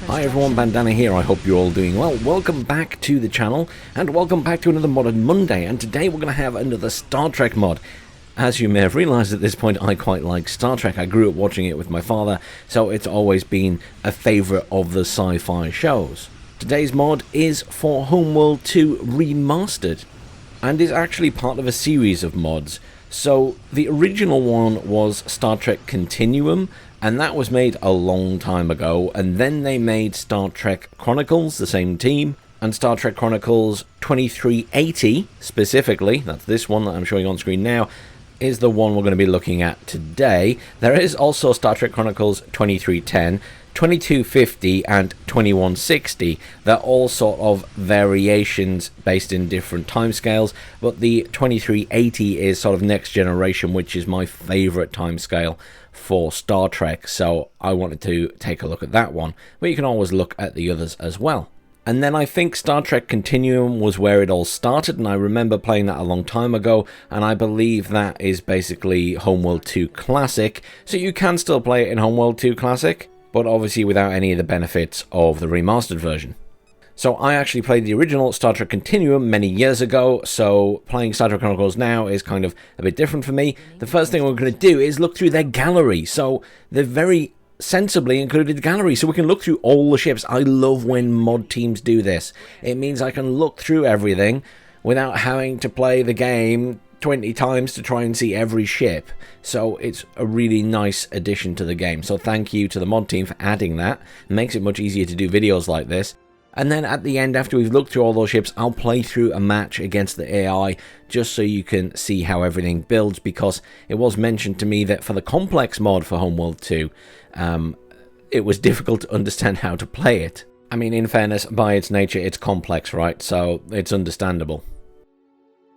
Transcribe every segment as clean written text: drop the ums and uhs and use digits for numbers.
Hi everyone, Bandanner here. I hope you're all doing well. Welcome back to the channel, and welcome back to another Modded Monday. And today we're going to have another Star Trek mod. As you may have realised at this point, I quite like Star Trek. I grew up watching it with my father, so it's always been a favourite of the sci-fi shows. Today's mod is for Homeworld 2 Remastered, and is actually part of a series of mods. So the original one was Star Trek Continuum, and that was made a long time ago, and then they made Star Trek Chronicles, the same team, and Star Trek Chronicles 2380 specifically, that's this one that I'm showing on screen now, is the one we're going to be looking at today. There is also Star Trek Chronicles 2310, 2250 and 2160. They're all sort of variations based in different timescales, but the 2380 is sort of next generation, which is my favourite timescale for Star Trek, so I wanted to take a look at that one, but you can always look at the others as well. And then I think Star Trek Continuum was where it all started, and I remember playing that a long time ago, and I believe that is basically Homeworld 2 Classic, so you can still play it in Homeworld 2 Classic, but obviously without any of the benefits of the remastered version. So I actually played the original Star Trek Continuum many years ago, so playing Star Trek Chronicles now is kind of a bit different for me. The first thing we're going to do is look through their gallery. So they've very sensibly included the gallery, so we can look through all the ships. I love when mod teams do this. It means I can look through everything without having to play the game 20 times to try and see every ship. So it's a really nice addition to the game. So thank you to the mod team for adding that. It makes it much easier to do videos like this. And then at the end, after we've looked through all those ships, I'll play through a match against the AI just so you can see how everything builds, because it was mentioned to me that for the complex mod for Homeworld 2, it was difficult to understand how to play it. I mean, in fairness, by its nature, it's complex, right? So it's understandable.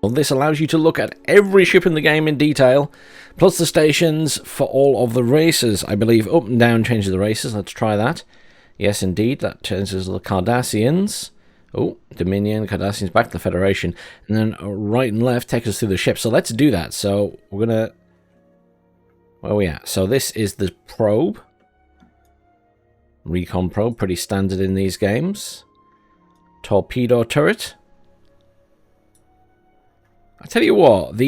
Well, this allows you to look at every ship in the game in detail, plus the stations for all of the races. I believe up and down changes the races. Let's try that. Yes, indeed, that changes the Cardassians. Oh, Dominion, Cardassians, back to the Federation. And then right and left takes us through the ship. So let's do that. So we're going to... Where are we at? So this is the probe. Recon probe, pretty standard in these games. Torpedo turret. I tell you what,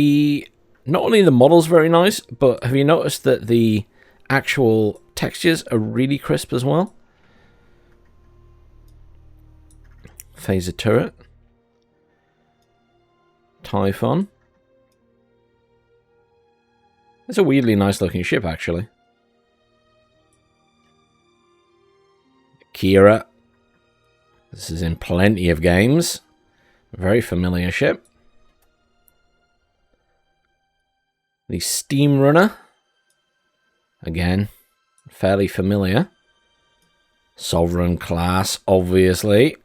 not only the model's very nice, but have you noticed that the actual textures are really crisp as well? Phaser turret. Typhon. It's a weirdly nice looking ship, actually. Kira. This is in plenty of games. Very familiar ship. The Steam Runner. Again, fairly familiar. Sovereign class, obviously.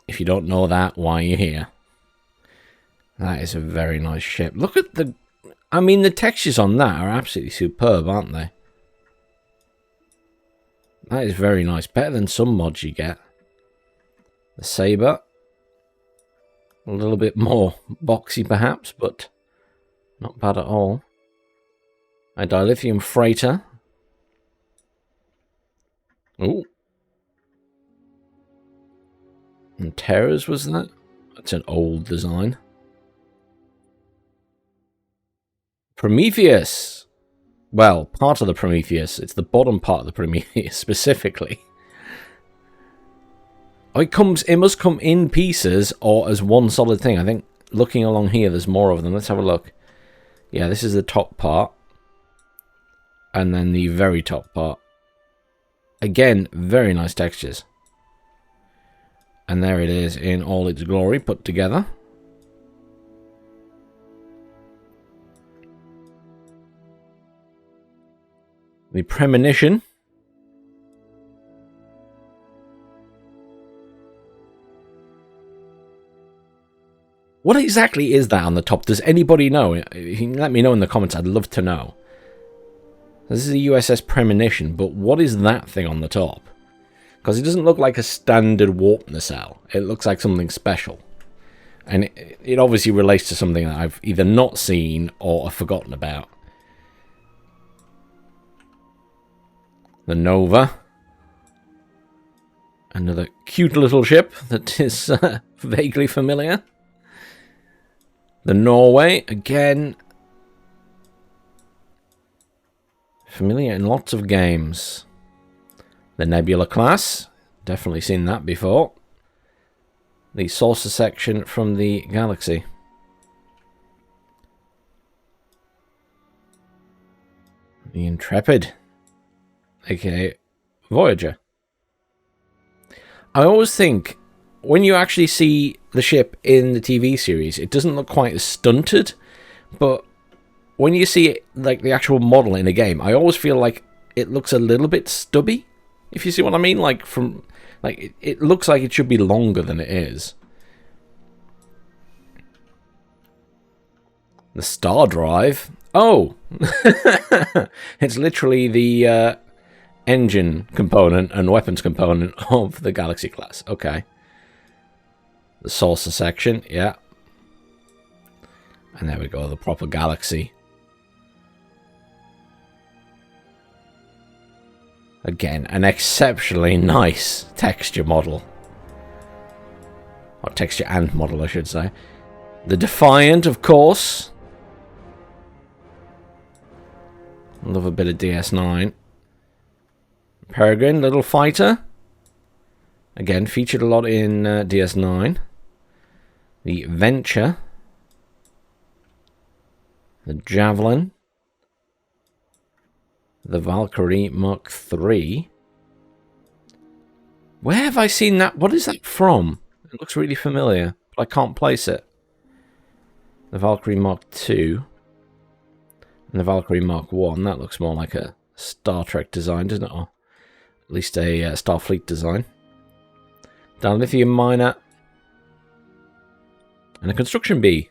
If you don't know that, why are you here? That is a very nice ship. Look at the... I mean, the textures on that are absolutely superb, aren't they? That is very nice. Better than some mods you get. The Sabre. A little bit more boxy, perhaps, but not bad at all. A dilithium freighter. Ooh. And Terrors, was that? That's an old design. Prometheus. Well, part of the Prometheus. It's the bottom part of the Prometheus, specifically. Oh, it must come in pieces or as one solid thing. I think looking along here, there's more of them. Let's have a look. Yeah, this is the top part. And then the very top part. Again, very nice textures. And there it is in all its glory put together. The Premonition. What exactly is that on the top? Does anybody know? You can let me know in the comments. I'd love to know. This is the USS Premonition, but what is that thing on the top? Because it doesn't look like a standard warp nacelle. It looks like something special. And it obviously relates to something that I've either not seen or forgotten about. The Nova. Another cute little ship that is vaguely familiar. The Norway, again. Familiar in lots of games. The Nebula class, definitely seen that before. The saucer section from the Galaxy. The Intrepid, aka Voyager. I always think, when you actually see the ship in the TV series, it doesn't look quite as stunted, but when you see it, like the actual model in a game, I always feel like it looks a little bit stubby, if you see what I mean. Like, it looks like it should be longer than it is. The Star Drive. Oh! It's literally the engine component and weapons component of the Galaxy class. Okay. The saucer section, yeah. And there we go, the proper Galaxy. Again, an exceptionally nice texture model. Or texture and model, I should say. The Defiant, of course. Love a bit of DS9. Peregrine, little fighter. Again, featured a lot in DS9. The Venture. The Javelin. The Valkyrie Mark III. Where have I seen that? What is that from? It looks really familiar, but I can't place it. The Valkyrie Mark II. And the Valkyrie Mark I. That looks more like a Star Trek design, doesn't it? Or at least a Starfleet design. Dilithium Miner. And a Construction Bee.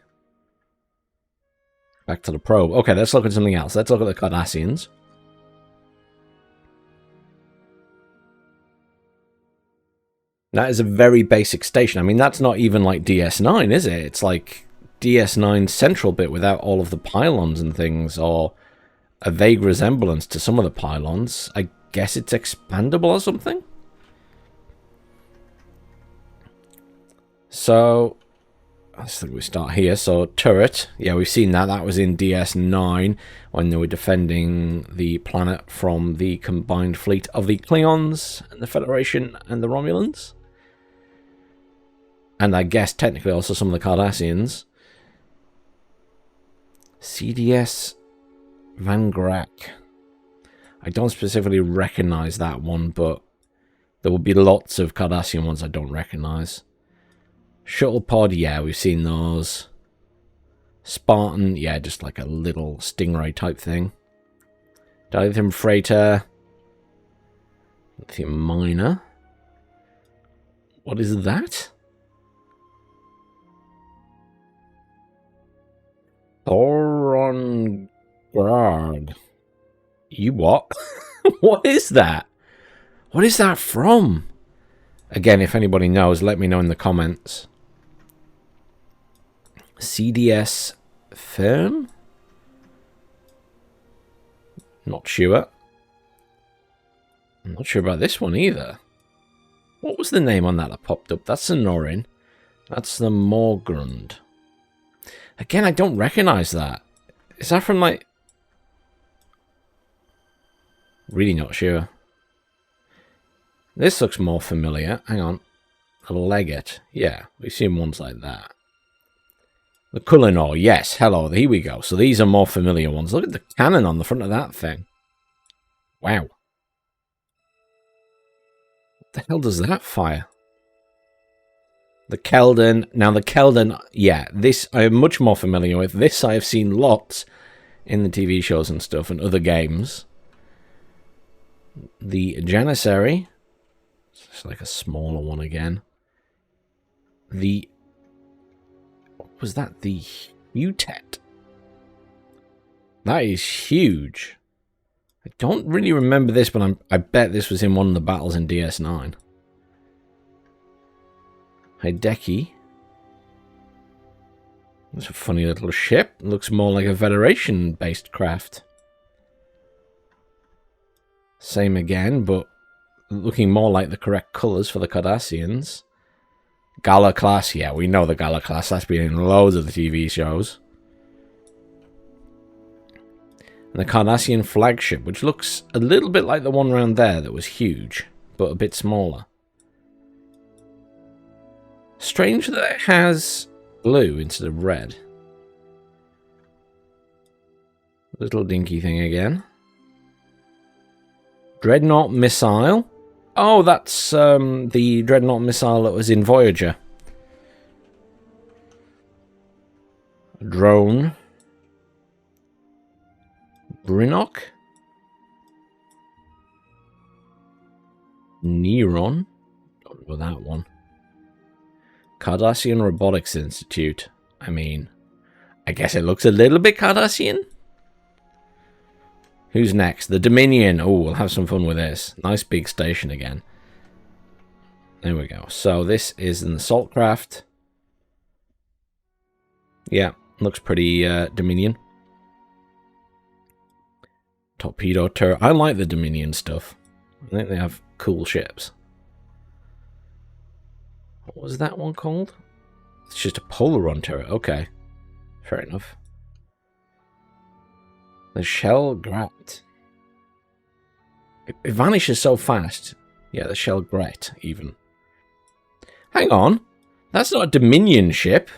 Back to the probe. Okay, let's look at something else. Let's look at the Cardassians. That is a very basic station. I mean, that's not even like DS9, is it? It's like DS9 central bit without all of the pylons and things, or a vague resemblance to some of the pylons. I guess it's expandable or something? So, I think we start here. So, turret. Yeah, we've seen that. That was in DS9 when they were defending the planet from the combined fleet of the Klingons and the Federation and the Romulans. And I guess technically also some of the Cardassians. CDS Van Grack. I don't specifically recognize that one, but there will be lots of Cardassian ones I don't recognize. Shuttle pod, yeah, we've seen those. Spartan, yeah, just like a little stingray type thing. Dilithium freighter. Lithium miner. What is that? Thoron Guard. You what? What is that? What is that from? Again, if anybody knows, let me know in the comments. CDS Firm? Not sure. I'm not sure about this one either. What was the name on that that popped up? That's the Norin. That's the Morgrund. Again, I don't recognize that. Is that from like... Really not sure. This looks more familiar. Hang on. A Legate. Yeah, we've seen ones like that. The Cullinor. Yes, hello. Here we go. So these are more familiar ones. Look at the cannon on the front of that thing. Wow. What the hell does that fire? The Keldon. Now the Keldon, yeah, this I am much more familiar with. This I have seen lots in the TV shows and stuff and other games. The Janissary. It's like a smaller one again. The... What was that? The Mutet. That is huge. I don't really remember this, but I bet this was in one of the battles in DS9. Hideki. That's a funny little ship. Looks more like a Federation-based craft. Same again, but looking more like the correct colours for the Cardassians. Gala class, yeah, we know the Gala class. That's been in loads of the TV shows. And the Cardassian flagship, which looks a little bit like the one around there that was huge, but a bit smaller. Strange that it has blue instead of red. Little dinky thing again. Dreadnought missile. Oh, that's the Dreadnought missile that was in Voyager. Drone. Brinock. Neuron. Don't know that one. Cardassian Robotics Institute. I mean, I guess it looks a little bit Cardassian. Who's next? The Dominion. Oh, we'll have some fun with this. Nice big station again. There we go. So this is an assault craft. Yeah, looks pretty Dominion. Torpedo turret. I like the Dominion stuff. I think they have cool ships. What was that one called? It's just a Polaron turret. Okay. Fair enough. The Shell Grat. It vanishes so fast. Yeah, the Shell Grat, even. Hang on. That's not a Dominion ship.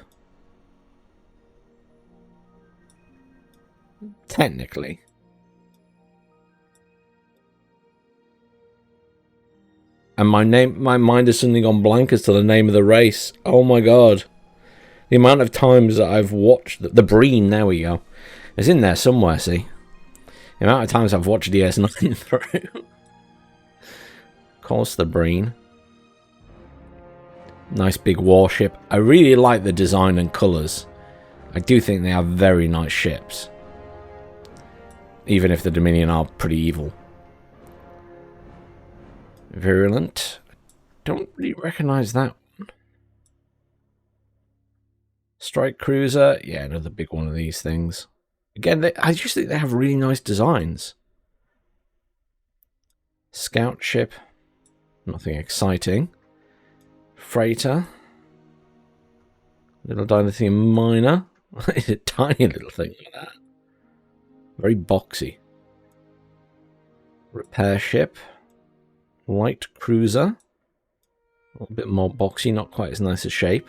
Technically. And my mind has suddenly gone blank as to the name of the race. Oh my god. The amount of times that I've watched... The Breen, there we go. It's in there somewhere, see? The amount of times I've watched DS9 through. Of course, the Breen. Nice big warship. I really like the design and colours. I do think they are very nice ships. Even if the Dominion are pretty evil. Virulent. Don't really recognise that one. Strike Cruiser. Yeah, another big one of these things. Again, I just think they have really nice designs. Scout ship. Nothing exciting. Freighter. Little dilithium miner. It's a tiny little thing like that. Very boxy. Repair ship. Light cruiser. A little bit more boxy, not quite as nice a shape.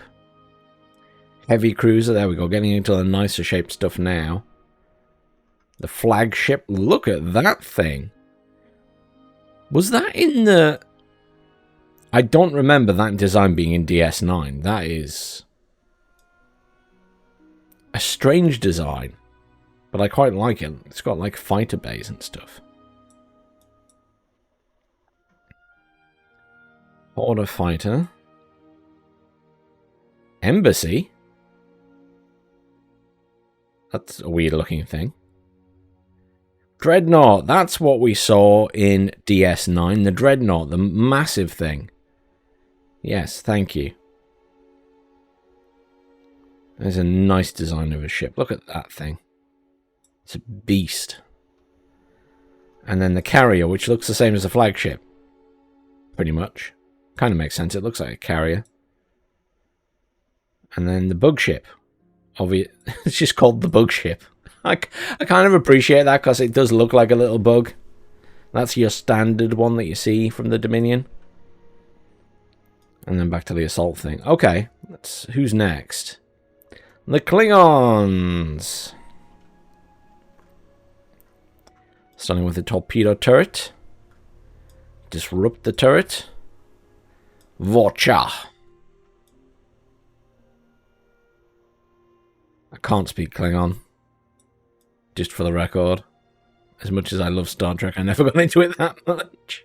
Heavy cruiser, there we go, getting into the nicer shaped stuff now. The flagship, look at that thing. Was that in the... I don't remember that design being in DS9. That is a strange design, but I quite like it. It's got like fighter bays and stuff. Order fighter. Embassy. That's a weird looking thing. Dreadnought. That's what we saw in DS9. The Dreadnought. The massive thing. Yes, thank you. There's a nice design of a ship. Look at that thing. It's a beast. And then the carrier, which looks the same as the flagship. Pretty much. Kind of makes sense. It looks like a carrier. And then the bug ship. It's just called the bug ship. I kind of appreciate that because it does look like a little bug. That's your standard one that you see from the Dominion. And then back to the assault thing. Okay, who's next? The Klingons. Starting with the torpedo turret. Disrupt the turret. Vocha. I can't speak Klingon. Just for the record. As much as I love Star Trek, I never got into it that much.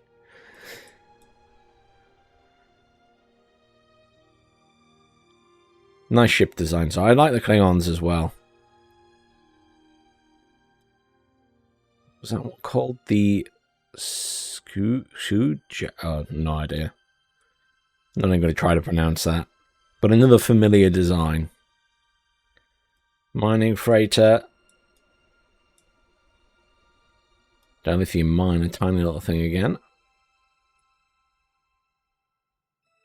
Nice ship design. So I like the Klingons as well. Was that one called? The Shuja? Oh, no idea. I'm not even going to try to pronounce that. But another familiar design. Mining freighter. Dilithium mine, a tiny little thing again.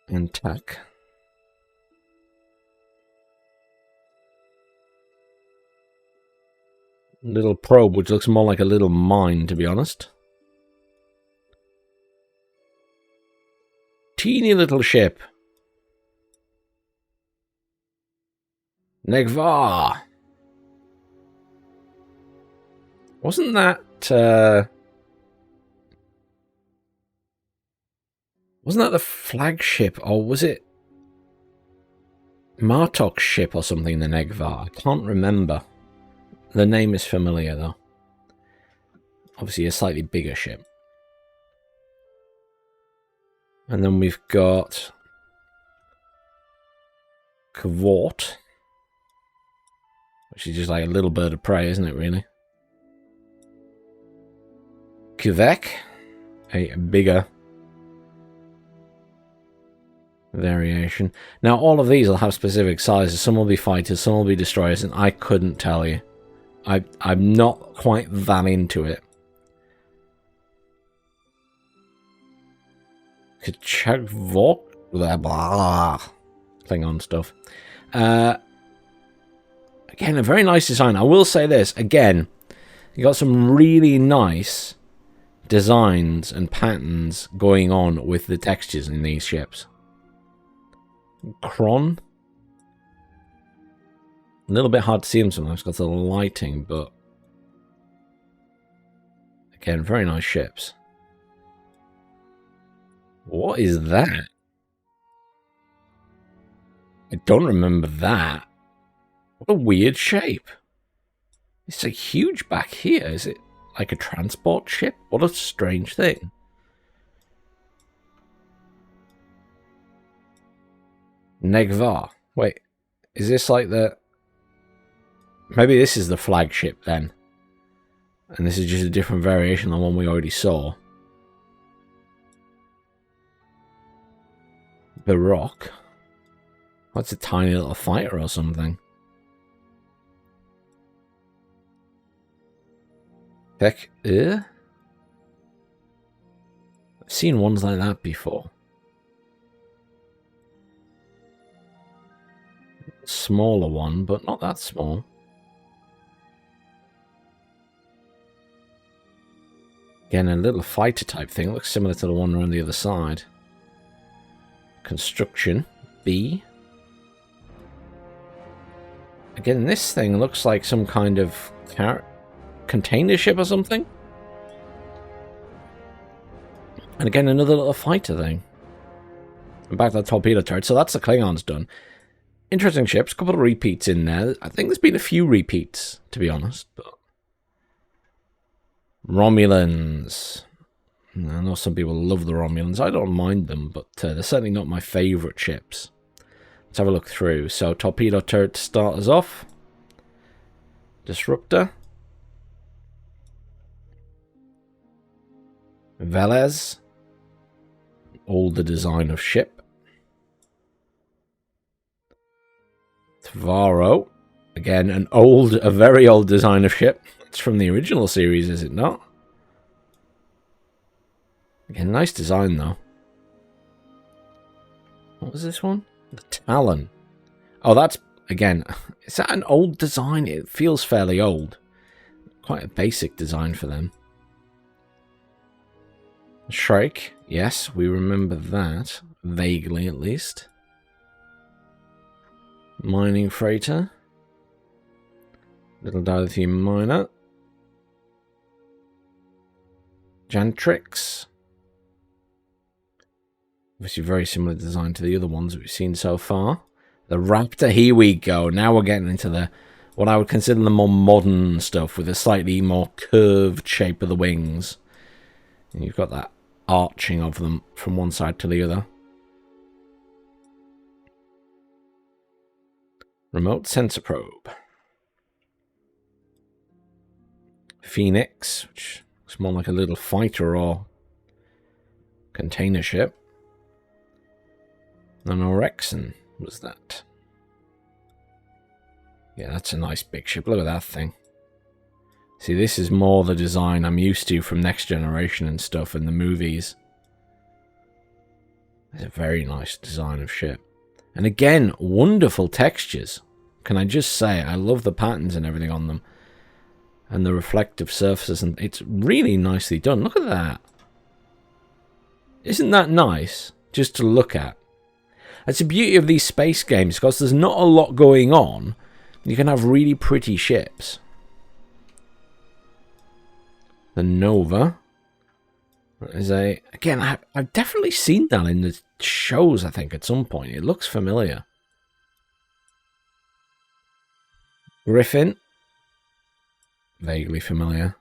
and tech. Little probe, which looks more like a little mine, to be honest. Teeny little ship. Negvar. Wasn't that the flagship, or was it Martok's ship or something, the Negvar? I can't remember. The name is familiar, though. Obviously a slightly bigger ship. And then we've got Kvort, which is just like a little bird of prey, isn't it, really? Kvek, a bigger variation. Now, all of these will have specific sizes. Some will be fighters, some will be destroyers, and I couldn't tell you. I'm not quite that into it. Kachagvok, blah, blah, Klingon stuff. Again, a very nice design. I will say this, again, you got some really nice designs and patterns going on with the textures in these ships. Kron. A little bit hard to see them sometimes because of the lighting, but again, very nice ships. What is that? I don't remember that. What a weird shape. It's a huge back here. Is it like a transport ship? What a strange thing. Negvar. Wait, is this like the... Maybe this is the flagship then. And this is just a different variation than the one we already saw. Baroque. What's a tiny little fighter or something? Heck, I've seen ones like that before. Smaller one, but not that small. Again, a little fighter type thing. Looks similar to the one around the other side. Construction. B. Again, this thing looks like some kind of container ship or something. And again, another little fighter thing. And back to the torpedo turret. So that's the Klingons done. Interesting ships. A couple of repeats in there. I think there's been a few repeats, to be honest. But Romulans. I know some people love the Romulans. I don't mind them, but they're certainly not my favourite ships. Let's have a look through. So, torpedo turret to start us off. Disruptor. Velez. Older design of ship. Tvaro. Again, a very old design of ship. It's from the original series, is it not? Again, nice design, though. What was this one? The Talon. Oh, that's, again, is that an old design? It feels fairly old. Quite a basic design for them. Shrike. Yes, we remember that. Vaguely, at least. Mining freighter. Little dilithium miner. Jantrix. Obviously very similar design to the other ones that we've seen so far. The Raptor, here we go. Now we're getting into the what I would consider the more modern stuff with a slightly more curved shape of the wings. And you've got that arching of them from one side to the other. Remote sensor probe. Phoenix, which looks more like a little fighter or container ship. And Orexon was that. Yeah, that's a nice big ship. Look at that thing. See, this is more the design I'm used to from Next Generation and stuff in the movies. It's a very nice design of ship. And again, wonderful textures. Can I just say, I love the patterns and everything on them. And the reflective surfaces, and it's really nicely done. Look at that. Isn't that nice just to look at? That's the beauty of these space games, because there's not a lot going on. You can have really pretty ships. The Nova. Is a again. I've definitely seen that in the shows. I think at some point it looks familiar. Griffin, vaguely familiar.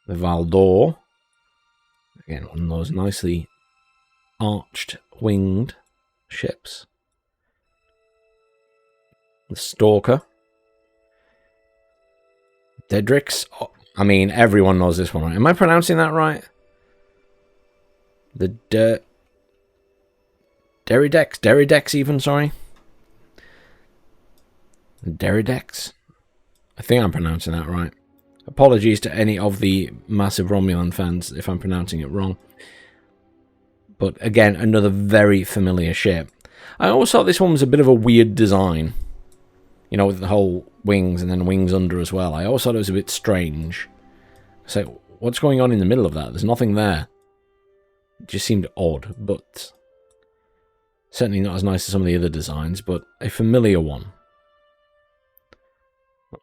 The Valdor, again one of those nicely arched, winged ships. The Stalker, Dedrix. Oh, I mean, everyone knows this one, right? Am I pronouncing that right? The Deridex even, sorry. The Deridex. I think I'm pronouncing that right. Apologies to any of the massive Romulan fans if I'm pronouncing it wrong. But again, another very familiar ship. I always thought this one was a bit of a weird design. You know, with the whole wings and then wings under as well. I always thought it was a bit strange. So, what's going on in the middle of that? There's nothing there. It just seemed odd, but certainly not as nice as some of the other designs, but a familiar one.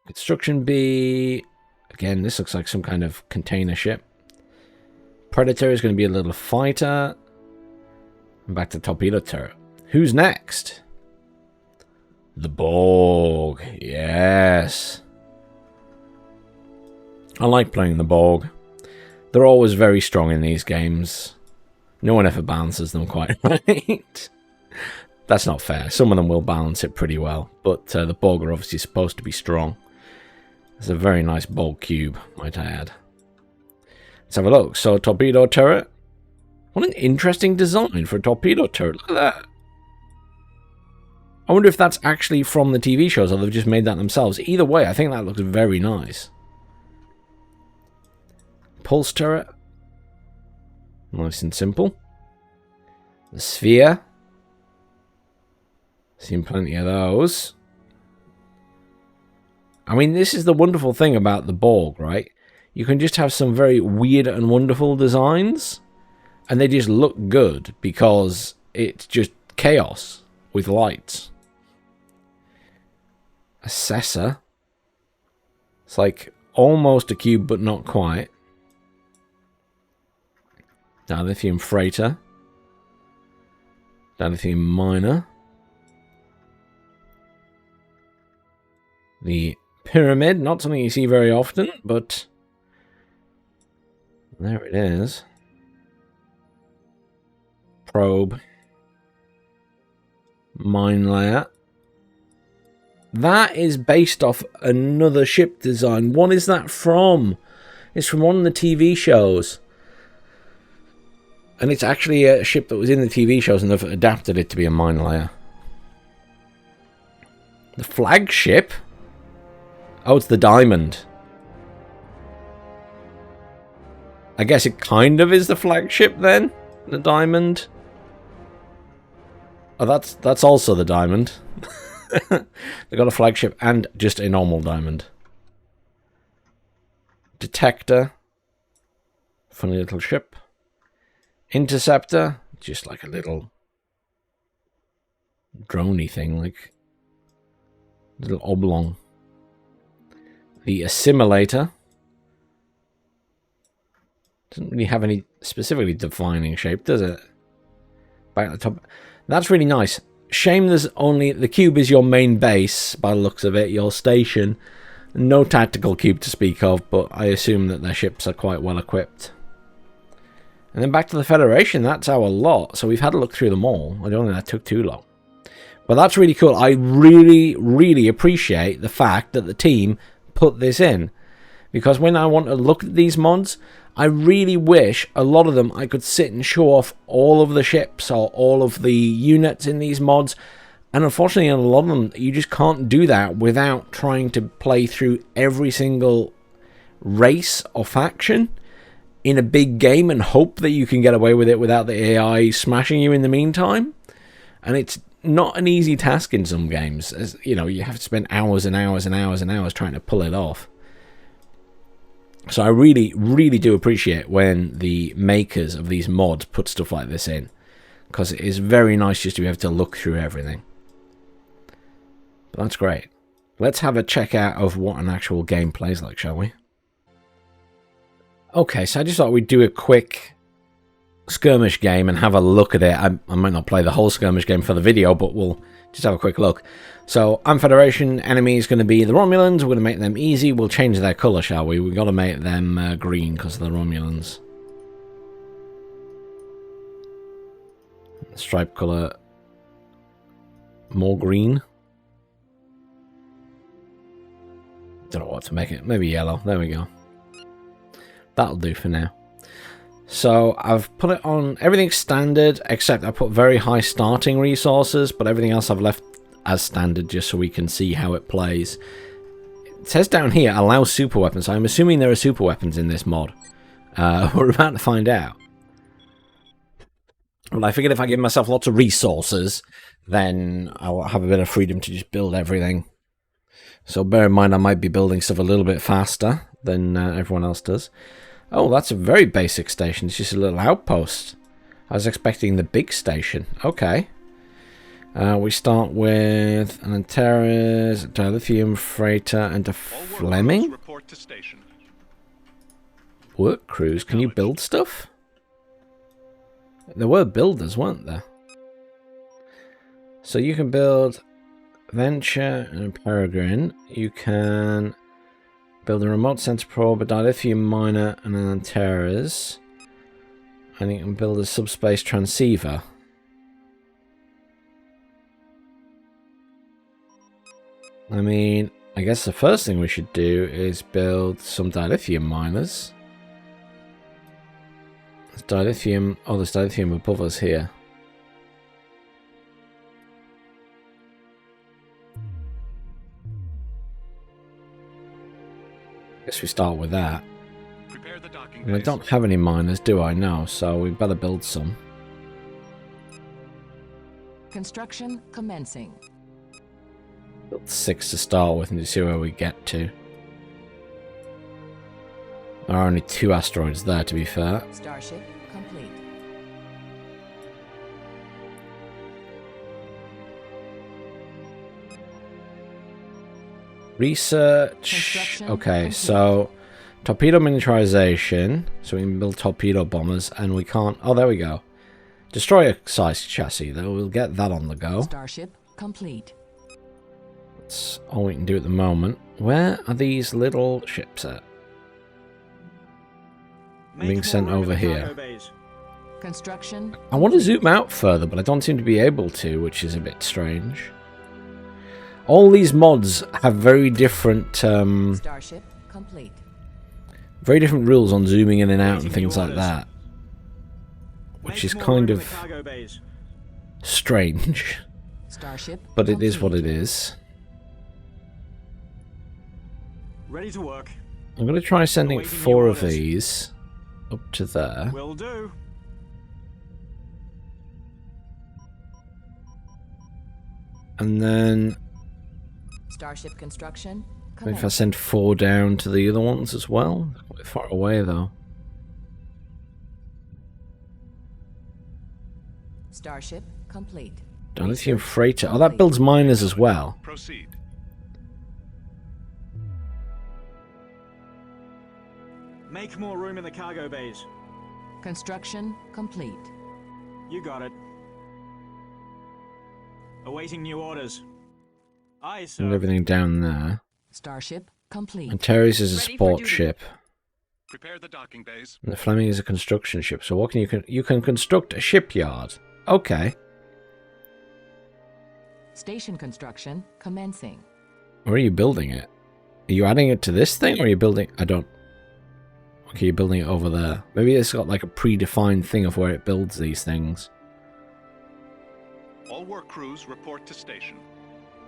Construction B. Again, this looks like some kind of container ship. Predator is going to be a little fighter. And back to torpedo turret. Who's next? The Borg, yes. I like playing the Borg. They're always very strong in these games. No one ever balances them quite right. That's not fair. Some of them will balance it pretty well, but the Borg are obviously supposed to be strong. It's a very nice Borg cube, might I add. Let's have a look. So, torpedo turret. What an interesting design for a torpedo turret. Look at that. I wonder if that's actually from the TV shows or they've just made that themselves. Either way, I think that looks very nice. Pulse turret. Nice and simple. The sphere. Seen plenty of those. I mean, this is the wonderful thing about the Borg, right? You can just have some very weird and wonderful designs, and they just look good because it's just chaos with lights. Assessor. It's like almost a cube, but not quite. Dilithium freighter. Dilithium miner. The pyramid, not something you see very often, but there it is. Probe. Mine layer. That is based off another ship design. What is that from? It's from one of the TV shows. And it's actually a ship that was in the TV shows and they've adapted it to be a mine layer. The flagship? Oh, it's the Diamond. I guess it kind of is the flagship then? The Diamond? Oh, that's also the Diamond. They got a flagship and just a normal Diamond. Detector. Funny little ship. Interceptor. Just like a little droney thing, like little oblong. The assimilator. Doesn't really have any specifically defining shape, does it? Back at the top. That's really nice. Shame there's only... The cube is your main base, by the looks of it, your station. No tactical cube to speak of, but I assume that their ships are quite well equipped. And then back to the Federation, that's our lot. So we've had a look through them all. I don't think that took too long. But that's really cool. I really, really appreciate the fact that the team put this in. Because when I want to look at these mods, I really wish a lot of them I could sit and show off all of the ships or all of the units in these mods. And unfortunately, in a lot of them, you just can't do that without trying to play through every single race or faction. in a big game and hope that you can get away with it without the AI smashing you in the meantime. And it's not an easy task in some games. As, you know, you have to spend hours and hours and hours and hours trying to pull it off. So I really, really do appreciate when the makers of these mods put stuff like this in, because it is very nice just to be able to look through everything. But that's great. Let's have a check out of what an actual game plays like, shall we? Okay, so I just thought we'd do a quick skirmish game and have a look at it. I might not play the whole skirmish game for the video, but we'll just have a quick look. So, I'm Federation, enemy is going to be the Romulans. We're going to make them easy. We'll change their colour, shall we? We've got to make them green because of the Romulans. Stripe colour, more green. Don't know what to make it. Maybe yellow. There we go. That'll do for now. So I've put it on everything standard, except I put very high starting resources, but everything else I've left as standard just so we can see how it plays. It says down here, allow super weapons. So I'm assuming there are super weapons in this mod. We're about to find out. Well, I figured if I give myself lots of resources, then I'll have a bit of freedom to just build everything. So bear in mind I might be building stuff a little bit faster than everyone else does. Oh, that's a very basic station. It's just a little outpost. I was expecting the big station. Okay. We start with an Antares, a dilithium freighter, and a Fleming. Work crews. Can you build stuff? There were builders, weren't there? So you can build Venture and Peregrine. You can build a remote sensor probe, a dilithium miner, and an Antares. And you can build a subspace transceiver. I mean, I guess the first thing we should do is build some dilithium miners. There's dilithium. Oh, there's dilithium above us here. Guess we start with that. And I don't have any miners, do I? No, so we better build some. Construction commencing. Build 6 to start with and just see where we get to. There are only 2 asteroids there, to be fair. Starship complete. Research. Okay, so torpedo miniaturization. So we can build torpedo bombers, and we can't. Oh, there we go. Destroyer size chassis, though. We'll get that on the go. Starship complete. That's all we can do at the moment. Where are these little ships at? Being sent over here. Construction. I want to zoom out further, but I don't seem to be able to, which is a bit strange. All these mods have very different, Starship complete. very different rules on zooming in and out and things like that, which is kind of strange. Starship but it is what it is. Ready to work. I'm going to try sending 4 of these up to there. Will do. And then Starship construction. maybe if I send 4 down to the other ones as well. Quite far away though. Starship complete. Dilithium freighter. Oh, that builds miners as well. Proceed. Make more room in the cargo bays. Construction complete. You got it. Awaiting new orders. Aye, sir. And everything down there. Starship complete. Antares is a sport ship. Prepare the docking bays. And the Fleming is a construction ship. So what can you can construct a shipyard. Okay. Station construction commencing. Where are you building it? Are you adding it to this thing, or are you building... I don't... Okay, you're building it over there. Maybe it's got like a predefined thing of where it builds these things. All work crews report to station.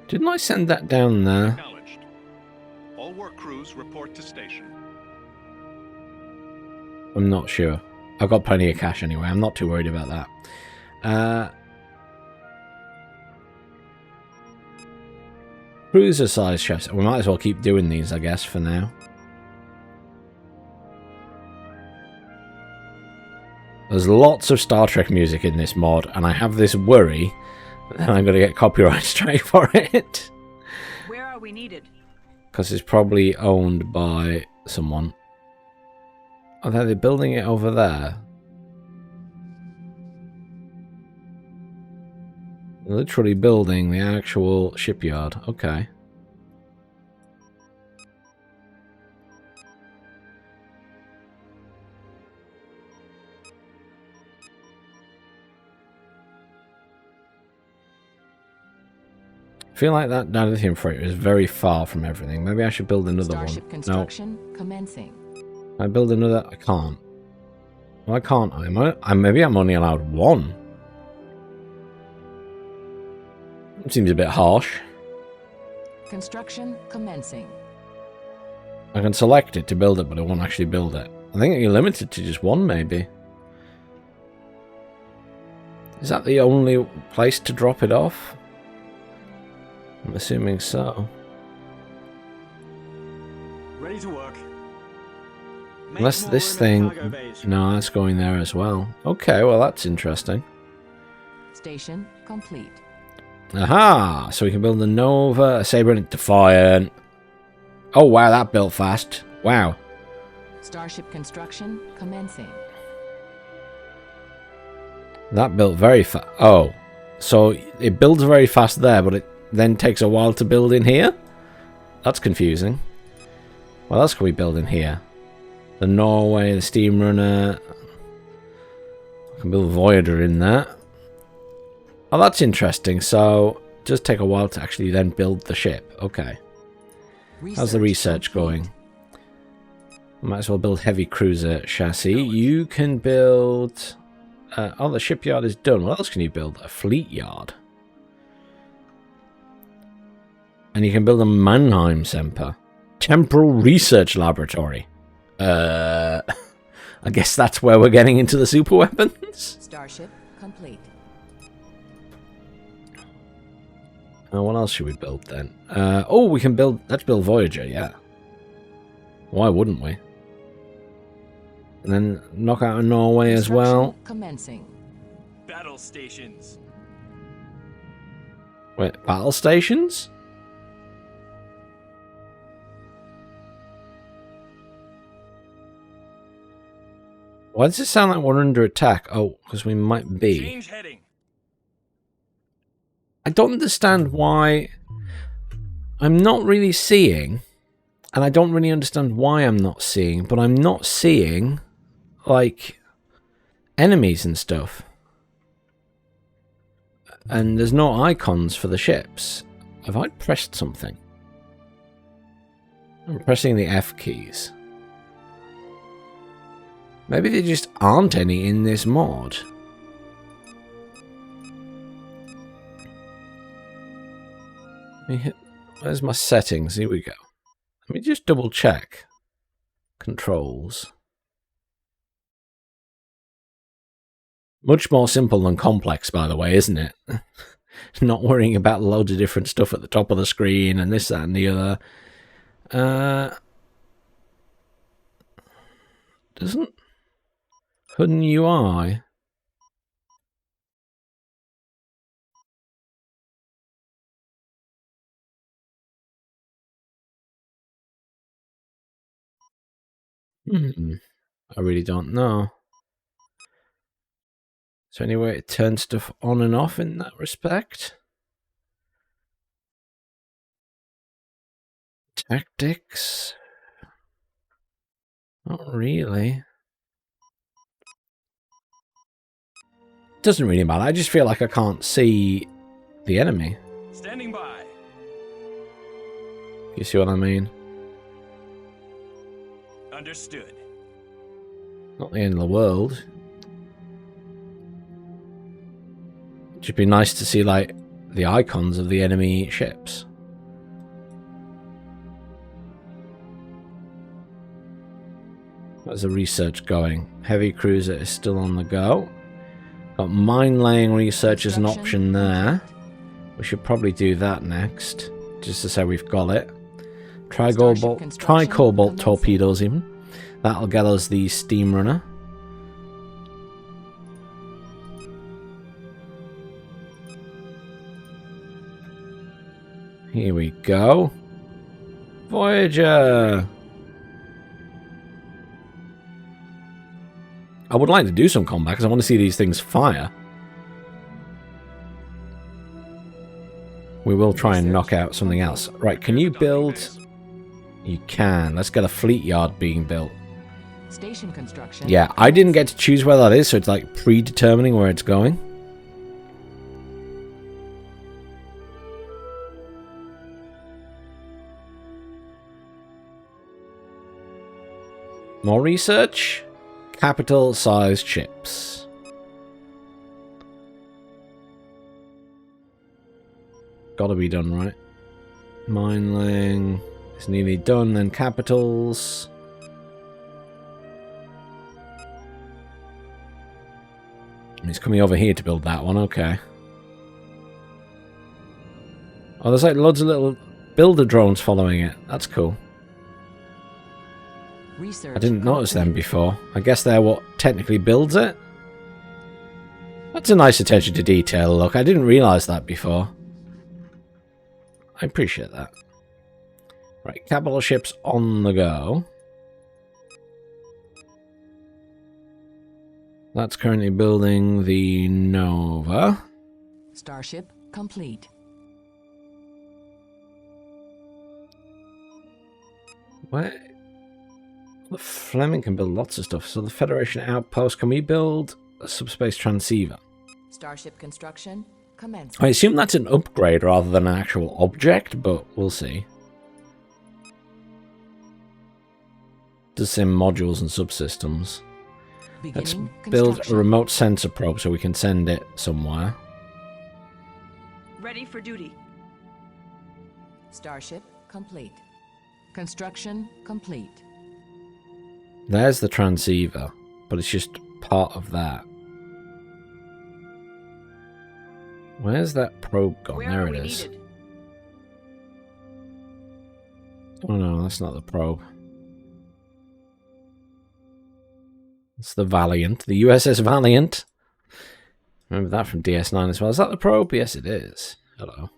Didn't I send that down there? Acknowledged. All work crews report to station. I'm not sure. I've got plenty of cash anyway. I'm not too worried about that. Cruiser-sized ships. We might as well keep doing these, I guess, for now. There's lots of Star Trek music in this mod, and I have this worry that I'm going to get copyright strike for it. Where are we needed? Because it's probably owned by someone. Oh, they're building it over there. Literally building the actual shipyard. Okay. I feel like that lithium freighter is very far from everything. Maybe I should build another Starship one. construction commencing. No. I build another. I can't. Why can't I? Maybe I'm only allowed one. It seems a bit harsh. Construction commencing. I can select it to build it, but I won't actually build it. I think you're limited to just one, maybe. Is that the only place to drop it off? I'm assuming so. Ready to work. Make Unless more this room in the thing... cargo bays. No, that's going there as well. Okay, well that's interesting. Station complete. Aha! So we can build a Nova, a Saber, and a Defiant. Oh wow, that built fast. Wow. Starship construction commencing. That built very fast. Oh. So it builds very fast there, but it then takes a while to build in here? That's confusing. What else can we build in here? The Norway, the Steam Runner. I can build Voyager in that. Oh, that's interesting. So, it does take a while to actually then build the ship. Okay. How's the research going? Might as well build heavy cruiser chassis. You can build... oh, the shipyard is done. What else can you build? A fleet yard. And you can build a Mannheim Semper. Temporal Research Laboratory. I guess that's where we're getting into the super weapons. Starship complete. What else should we build then? Oh, we can build... Let's build Voyager, yeah. Why wouldn't we? And then knock out a Norway as well. Commencing. Battle stations. Wait, battle stations? Why does it sound like we're under attack? Oh, because we might be. Change heading. I don't understand why I'm not really seeing, and I don't really understand why I'm not seeing, but I'm not seeing, like, enemies and stuff. And there's no icons for the ships. Have I pressed something? I'm pressing the F keys. Maybe there just aren't any in this mod. Where's my settings? Here we go. Let me just double check. Controls. Much more simple than complex, by the way, isn't it? Not worrying about loads of different stuff at the top of the screen and this, that, and the other. Doesn't HUD UI... I really don't know. Is there any way to turn stuff on and off in that respect? Tactics? Not really. Doesn't really matter. I just feel like I can't see the enemy. Standing by. You see what I mean? Understood. Not the end of the world. It'd just be nice to see, like, the icons of the enemy ships. How's the research going? Heavy cruiser is still on the go. Got mine-laying research as an option there. We should probably do that next, just to say we've got it. Tri-cobalt torpedoes even. That'll get us the steam runner. Here we go. Voyager! I would like to do some combat because I want to see these things fire. We will try and knock out something else. Right, can you build... You can. Let's get a fleet yard being built. Station construction. Yeah, I didn't get to choose where that is, so it's like predetermining where it's going. More research. Capital-sized ships. Gotta be done, right? Mine laying is nearly done, then capitals. He's coming over here to build that one, okay. Oh, there's like loads of little builder drones following it. That's cool. Research I didn't notice them before. I guess they're what technically builds it. That's a nice attention to detail, look. I didn't realise that before. I appreciate that. Right, capital ships on the go. That's currently building the Nova. Starship complete. Where? The Fleming can build lots of stuff. So the Federation outpost, can we build a subspace transceiver? Starship construction commence. I assume that's an upgrade rather than an actual object, but we'll see. Does say modules and subsystems. Let's build a remote sensor probe so we can send it somewhere. Ready for duty. Starship complete. Construction complete. There's the transceiver, but it's just part of that. Where's that probe gone? There it is. Oh no, that's not the probe. It's the Valiant, the USS Valiant. Remember that from DS9 as well. Is that the probe? Yes, it is. Hello.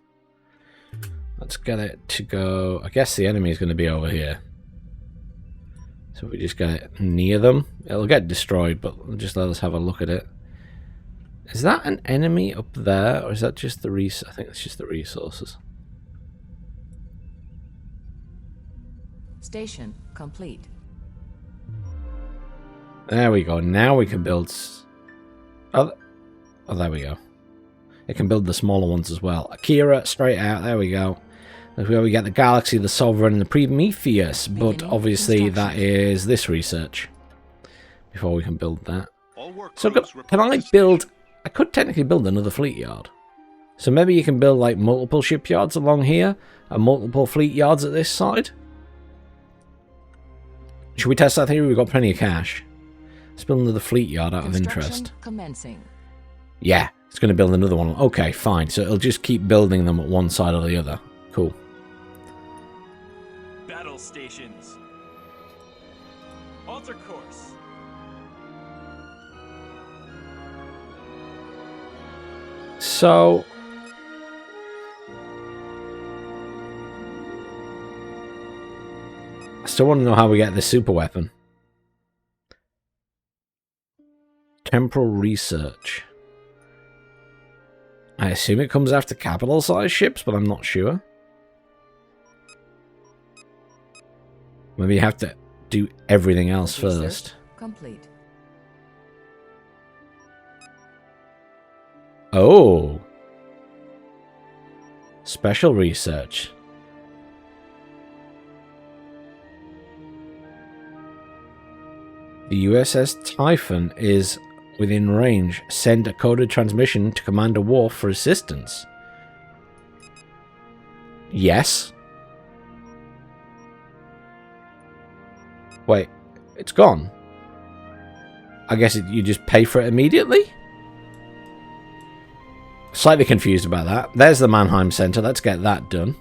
Let's get it to go. I guess the enemy is going to be over here. So we just get it near them. It'll get destroyed, but just let us have a look at it. Is that an enemy up there, or is that just the I think it's just the resources. Station complete. There we go. Now we can build... Oh, there we go. It can build the smaller ones as well. Akira, straight out. There we go. That's where we get the Galaxy, the Sovereign, and the Prometheus. But obviously that is this research. Before we can build that. So can I build... I could technically build another fleet yard. So maybe you can build like multiple shipyards along here. And multiple fleet yards at this side. Should we test that theory? We've got plenty of cash. Let's build another fleet yard out of interest. Commencing. Yeah, it's going to build another one. Okay, fine. So it'll just keep building them at one side or the other. Cool. Battle stations. Alter course. So... I still want to know how we get this super weapon. Temporal research. I assume it comes after capital-sized ships, but I'm not sure. Maybe you have to do everything else first. Complete. Oh. Special research. The USS Typhon is within range. Send a coded transmission to Commander Worf for assistance. Yes. Wait. It's gone. I guess you just pay for it immediately? Slightly confused about that. There's the Mannheim Center. Let's get that done.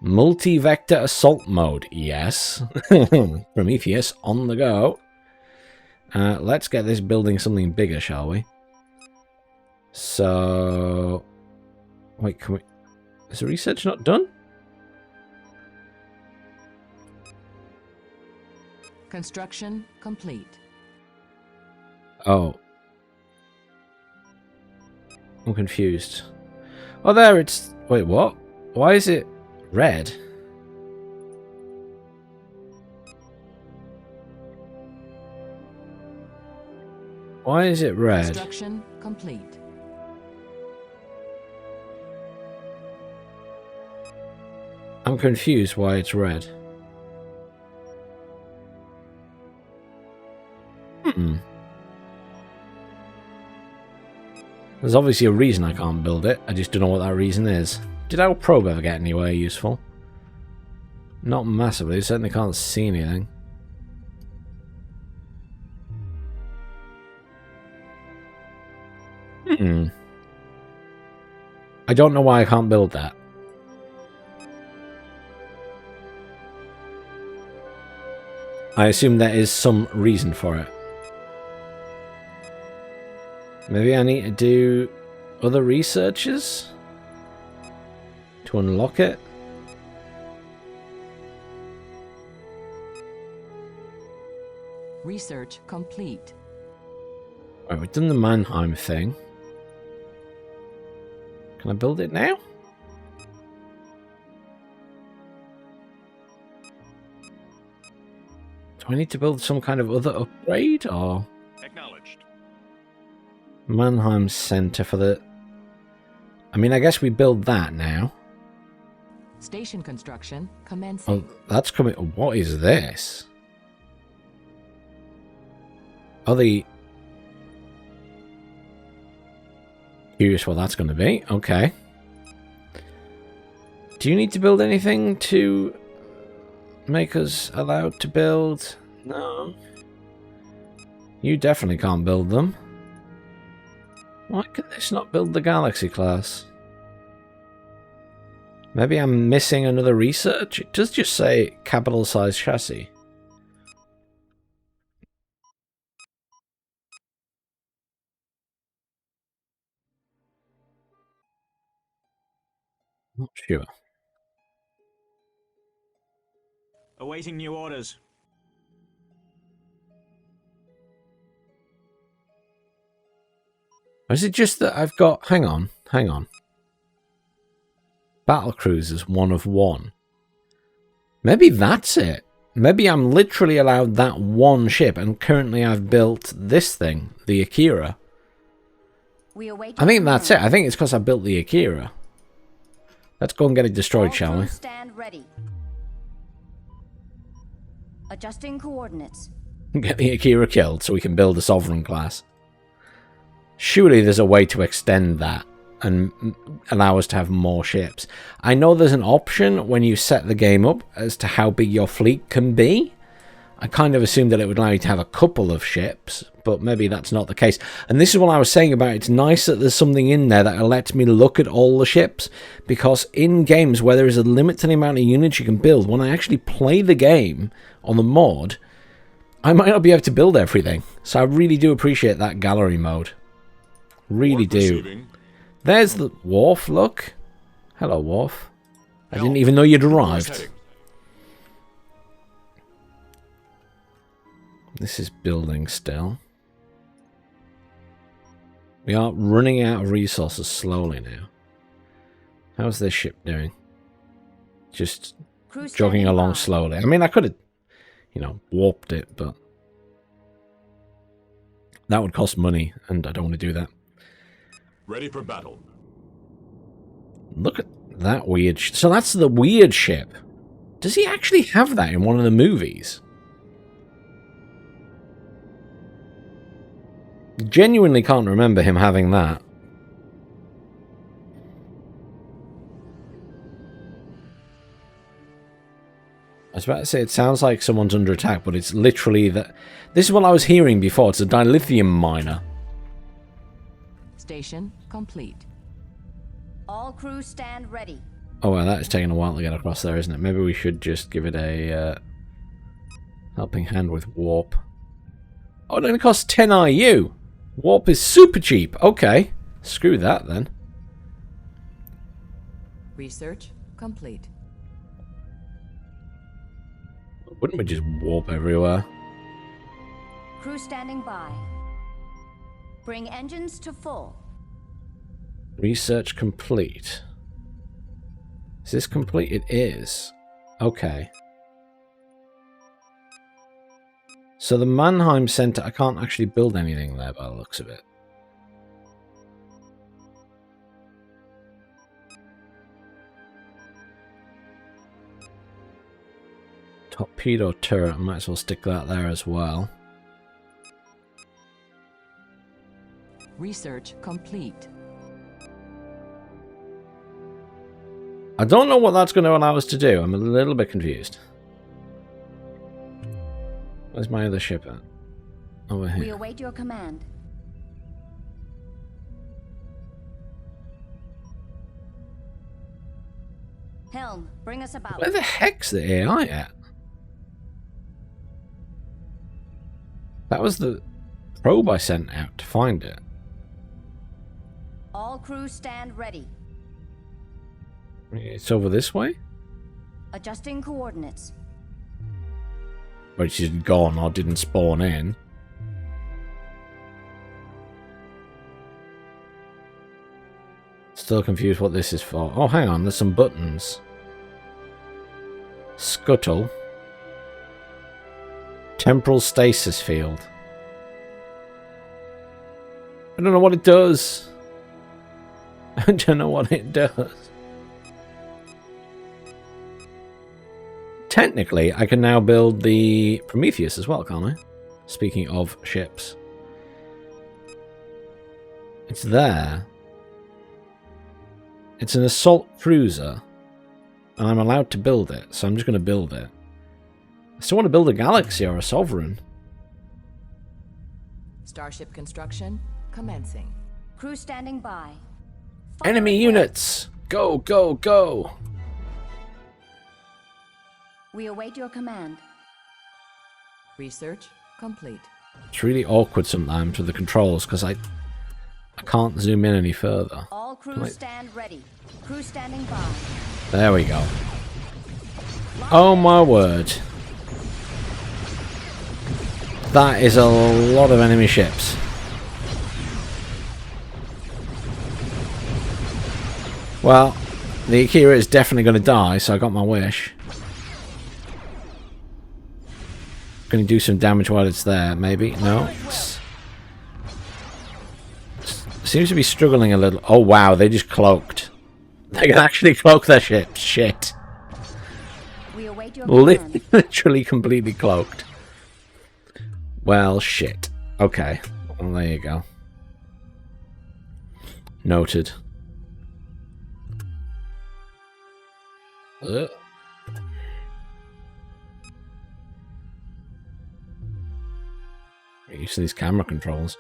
Multi-vector assault mode. Yes. Prometheus on the go. Let's get this building something bigger, shall we? So... Wait, can we... Is the research not done? Construction complete. Oh. I'm confused. Oh, there it's... Wait, what? Why is it red? Why is it red? Construction complete. I'm confused why it's red. There's obviously a reason I can't build it. I just don't know what that reason is. Did our probe ever get anywhere useful? Not massively. Certainly can't see anything. I don't know why I can't build that. I assume there is some reason for it. Maybe I need to do other researches to unlock it. Research complete. Right, we've done the Mannheim thing. Can I build it now? Do I need to build some kind of other upgrade, or... Acknowledged. Mannheim Center for the... I mean, I guess we build that now. Station construction commencing. Oh, that's coming... What is this? Oh, the... Curious what that's going to be. Okay. Do you need to build anything to make us allowed to build? No. You definitely can't build them. Why can this not build the Galaxy class? Maybe I'm missing another research? It does just say capital size chassis. Not sure. Awaiting new orders. Or is it just that I've got... Hang on. Battle cruisers 1 of 1. Maybe that's it. Maybe I'm literally allowed that one ship, and currently I've built this thing, the Akira. I think that's it. I think it's because I built the Akira. Let's go and get it destroyed, shall we? Stand ready. Adjusting coordinates. Get the Akira killed so we can build a Sovereign class. Surely there's a way to extend that and allow us to have more ships. I know there's an option when you set the game up as to how big your fleet can be. I kind of assumed that it would allow you to have a couple of ships, but maybe that's not the case. And this is what I was saying about it's nice that there's something in there that lets me look at all the ships, because in games where there is a limit to the amount of units you can build, when I actually play the game on the mod, I might not be able to build everything. So I really do appreciate that gallery mode. Really do. There's the Worf, look. Hello, Worf. I didn't even know you'd arrived. This is building still. We are running out of resources slowly now. How's this ship doing? Just jogging along slowly. I mean, I could have, warped it, but that would cost money, and I don't want to do that. Ready for battle. Look at that weird... So that's the weird ship. Does he actually have that in one of the movies? Genuinely can't remember him having that. was about to say, it sounds like someone's under attack, but it's literally that. This is what I was hearing before. It's a dilithium miner. Station complete. All crew stand ready. Oh, well, that is taking a while to get across there, isn't it? Maybe we should just give it a helping hand with warp. Oh, it only costs 10 IU. Warp is super cheap. Okay. Screw that, then. Research complete. Wouldn't we just warp everywhere? Crew standing by. Bring engines to full. Research complete. Is this complete? It is. Okay. So the Mannheim Center, I can't actually build anything there by the looks of it. Torpedo turret, I might as well stick that there as well. Research complete. I don't know what that's going to allow us to do. I'm a little bit confused. Where's my other ship at? Over here. We await your command. Helm, bring us about. Where the heck's the AI at? That was the probe I sent out to find it. All crew stand ready. It's over this way? Adjusting coordinates. But she's gone or didn't spawn in. Still confused what this is for. Oh, hang on, there's some buttons. Scuttle. Temporal stasis field. I don't know what it does. I don't know what it does. Technically, I can now build the Prometheus as well, can't I? Speaking of ships. It's there. It's an assault cruiser. And I'm allowed to build it, so I'm just going to build it. I still want to build a Galaxy or a Sovereign. Starship construction commencing. Crew standing by. Enemy units! Go, go, go! We await your command. Research complete. It's really awkward sometimes with the controls because I can't zoom in any further. All crew stand ready. Crew standing by. There we go. Oh my word. That is a lot of enemy ships. Well, the Akira is definitely going to die, so I got my wish. Going to do some damage while it's there, maybe? No. Seems to be struggling a little. Oh wow, they just cloaked. They can actually cloak their ships. Shit. We await your command. Literally completely cloaked. Well, shit. Okay. Well, there you go. Noted. Get used to these camera controls.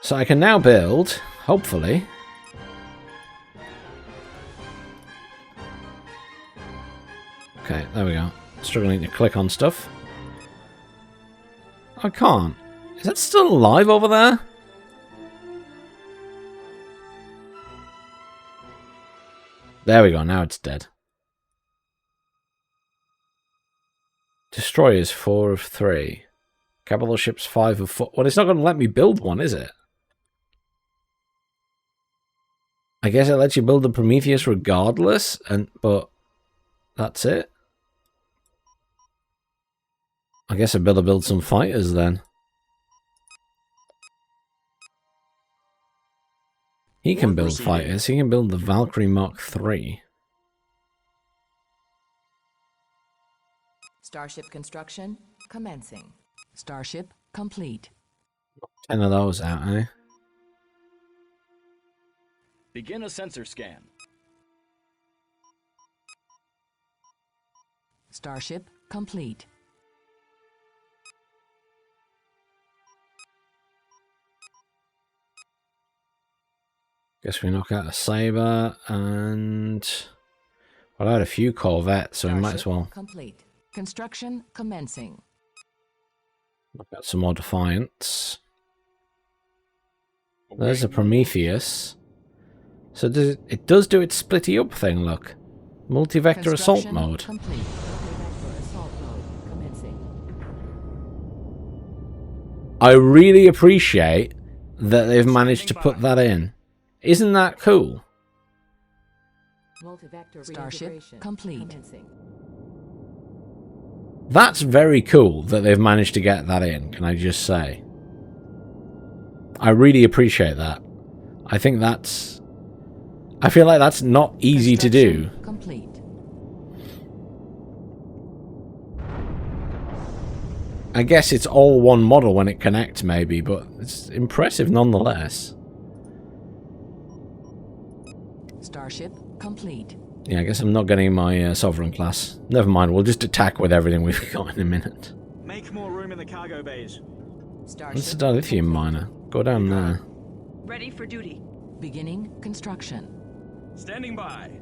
So I can now build, hopefully. Okay, there we go. Struggling to click on stuff. I can't. Is that still alive over there? There we go, now it's dead. Destroyers 4 of 3. Capital ships 5 of 4. Well, it's not going to let me build one, is it? I guess it lets you build the Prometheus regardless, but that's it. I guess I better build some fighters then. He can build fighters. He can build the Valkyrie Mark III. Starship construction commencing. Starship complete. 10 of those out, eh? Begin a sensor scan. Starship complete. Guess we knock out a Sabre and... Well, I had a few Corvettes, so we might as well Complete. Construction commencing. knock out some more Defiants. There's a Prometheus. So it does do its splitty up thing, look. Multi-vector assault Construction mode. Complete. Multi-vector assault mode commencing. I really appreciate that they've managed to put that in. Isn't that cool? Multi-vector Starship complete. Commencing. That's very cool that they've managed to get that in, can I just say? I really appreciate that. I think that's... I feel like that's not easy to do. Complete. I guess it's all one model when it connects, maybe, but it's impressive nonetheless. Starship complete. Yeah, I guess I'm not getting my Sovereign class. Never mind, we'll just attack with everything we've got in a minute. Make more room in the cargo bays. Starship It's a dilithium miner. Go down there. Ready for duty. beginning construction. Standing by.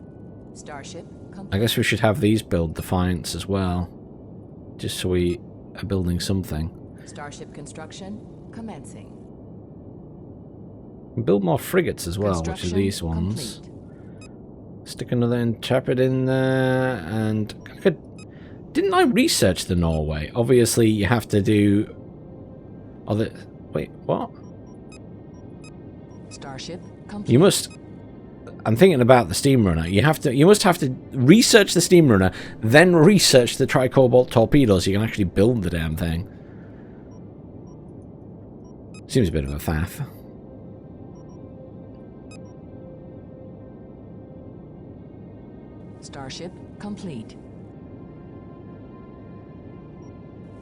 Starship complete. I guess we should have these build Defiants as well. Just so we are building something. Starship construction commencing. Build more frigates as well, which are these ones. Complete. Stick another Intrepid in there, and I could... Didn't I research the Norway? Obviously, you have to do... other... Wait, what? Starship complete. You must... I'm thinking about the Steamrunner. You must have to research the Steamrunner, then research the Tricobalt torpedoes so you can actually build the damn thing. Seems a bit of a faff. Starship complete.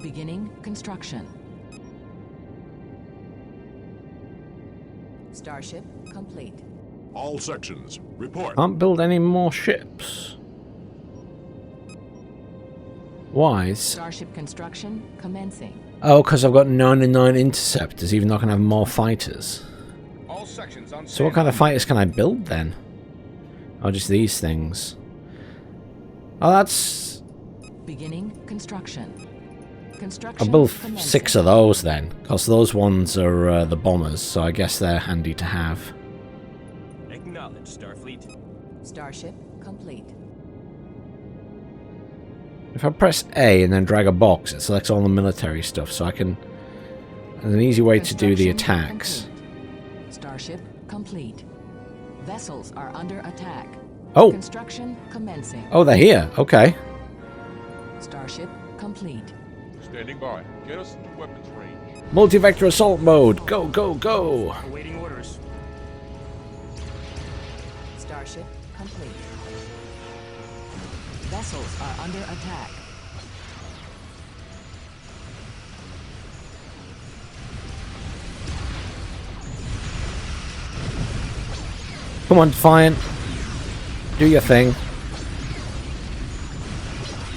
Beginning construction. Starship complete. All sections, report. Can't build any more ships. Why? Starship construction commencing. Oh, because I've got 99 interceptors, even though I can have more fighters. All sections on So what kind of fighters can I build then? Oh, just these things. Oh, that's... Beginning construction. Construction. I'll build commencing. 6 of those then, because those ones are the bombers, so I guess they're handy to have. Acknowledge, Starfleet. Starship complete. If I press A and then drag a box, it selects all the military stuff, so I can... There's an easy way to do the Construction attacks. complete. Starship complete. Vessels are under attack. Oh! Construction commencing. Oh, they're here. Okay. Starship complete. Standing by. Get us into weapons range. Multi-vector assault mode. Go, go, go. Awaiting orders. Starship complete. Vessels are under attack. Come on, Defiant. Do your thing.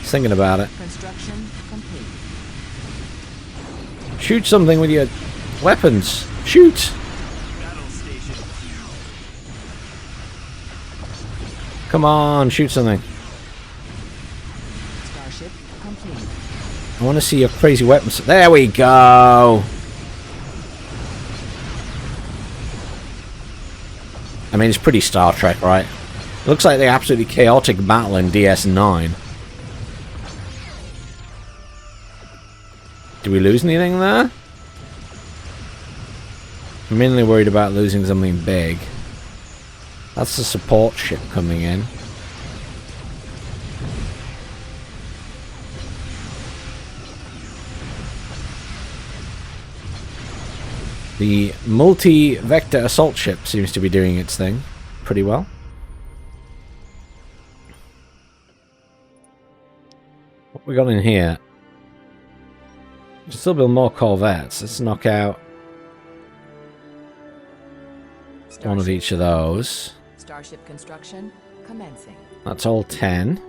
Thinking about it. Construction complete. Shoot something with your weapons. Shoot! Battle station. Come on, shoot something. Starship complete. I want to see your crazy weapons. There we go! I mean, it's pretty Star Trek, right? Looks like the absolutely chaotic battle in DS9. Do we lose anything there? I'm mainly worried about losing something big. That's the support ship coming in. The multi-vector assault ship seems to be doing its thing pretty well. What we got in here? Still build more corvettes. Let's knock out one of each of those. Starship construction commencing. That's all 10.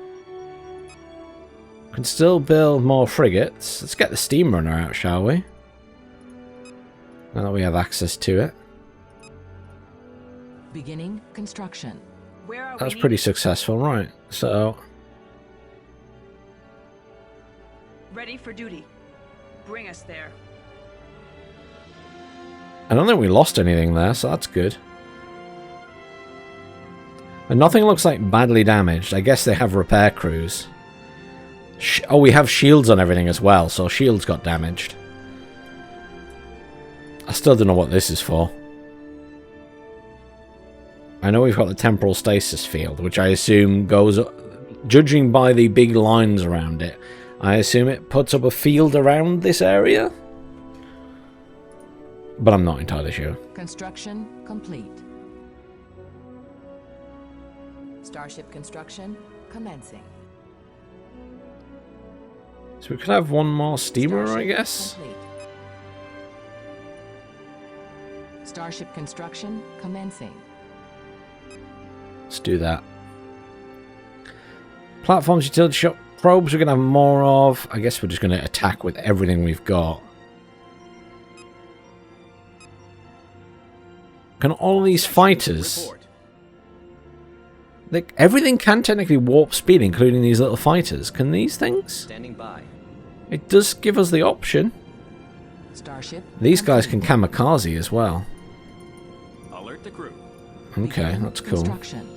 Can still build more frigates. Let's get the steam runner out, shall we? Now that we have access to it. Beginning construction. Where are That's we pretty needed? successful, right? So, Ready for duty. Bring us there. I don't think we lost anything there, so that's good. And nothing looks like badly damaged. I guess they have repair crews. Oh, we have shields on everything as well, so shields got damaged. I still don't know what this is for. I know we've got the temporal stasis field, which I assume goes... Judging by the big lines around it, I assume it puts up a field around this area? But I'm not entirely sure. Construction complete. Starship construction commencing. So we could have one more steamer, Starship I guess? complete. Starship construction commencing. Let's do that. Platforms, utility shop, probes we're going to have more of. I guess we're just going to attack with everything we've got. Can all these fighters... Report. Like, everything can technically warp speed, including these little fighters. Can these things? Standing by. It does give us the option. Starship. These guys can kamikaze as well. Alert the crew. Okay, Begin that's cool. Construction.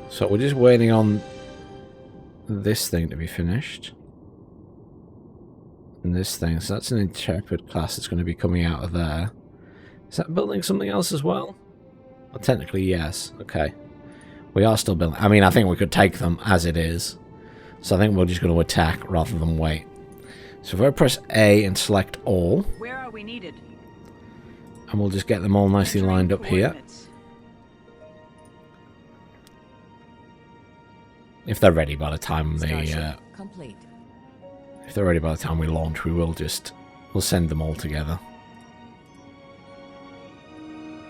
So we're just waiting on this thing to be finished. And this thing, so that's an Intrepid class that's going to be coming out of there. Is that building something else as well? Well, technically, yes. Okay. We are still building. I mean, I think we could take them as it is. So I think we're just going to attack rather than wait. So if I press A and select all, Where are we needed? and we'll just get them all nicely Entering lined up here. coordinates. If they're ready by the time they... Starship complete. if they're ready by the time we launch, we'll send them all together.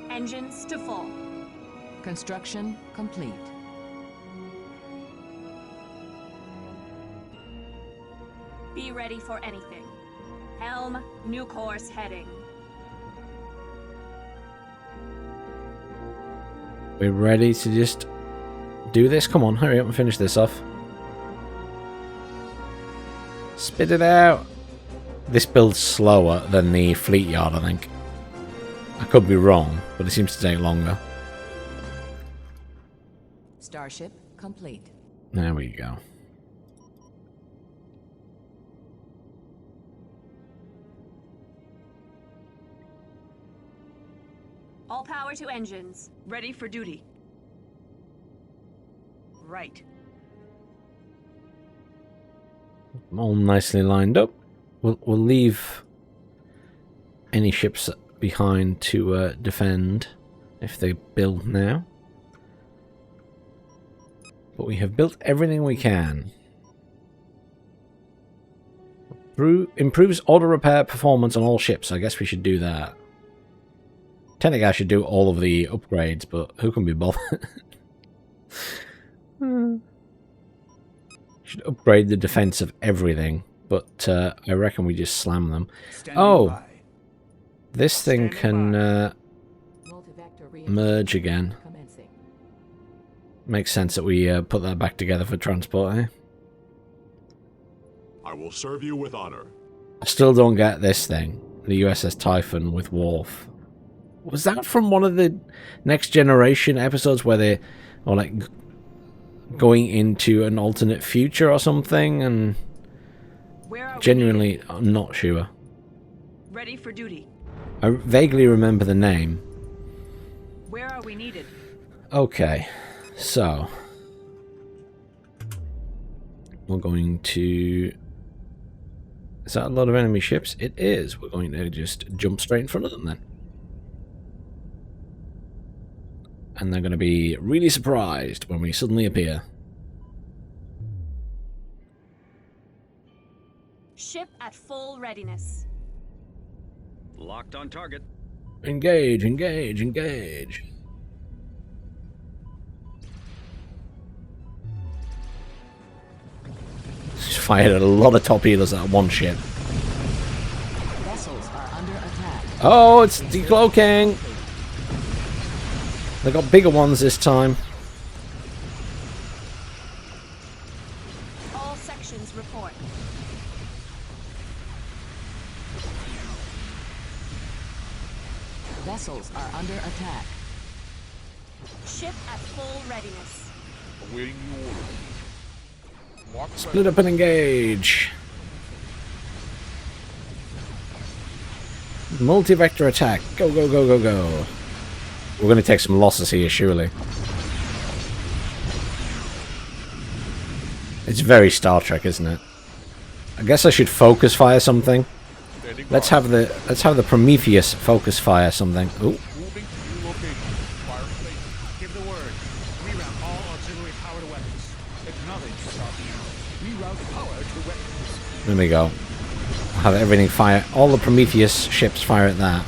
Engines to full. Construction complete. Be ready for anything. Helm, new course heading. We're ready to just do this. Come on, hurry up and finish this off. Spit it out. This builds slower than the fleet yard, I think. I could be wrong, but it seems to take longer. Starship complete. There we go. All power to engines. Ready for duty. Right. All nicely lined up. We'll leave any ships behind to defend if they build now. But we have built everything we can. Improves auto repair performance on all ships. I guess we should do that. Technically I should do all of the upgrades, but who can be bothered? Should upgrade the defense of everything, but I reckon we just slam them. Oh! This thing can Multi-vector merge again. commencing. Makes sense that we put that back together for transport, eh? I will serve you with honor. I still don't get this thing. The USS Typhon with Worf. Was that from one of the Next Generation episodes where they were like going into an alternate future or something? And Where are we genuinely, needed? I'm not sure. Ready for duty. I vaguely remember the name. Where are we needed? Okay, so we're going to... Is that a lot of enemy ships? It is. We're going to just jump straight in front of them then. And they're going to be really surprised when we suddenly appear. Ship at full readiness. Locked on target. Engage, engage, engage. Just fired a lot of torpedoes at one ship. Vessels are under attack. Oh, it's decloaking. They got bigger ones this time. All sections report. Vessels are under attack. Ship at full readiness. Awaiting new orders. Mark Split up and engage. Multi-vector attack. Go, go, go, go, go. We're going to take some losses here, surely. It's very Star Trek, isn't it? I guess I should focus fire something. Standing Let's by. have the Prometheus focus fire something. Ooh. Moving to new location. Fire station. Give the word. Reroute all auxiliary power to weapons. Acknowledge, Star. Reroute power to weapons. There we go. Have everything fire. All the Prometheus ships fire at that.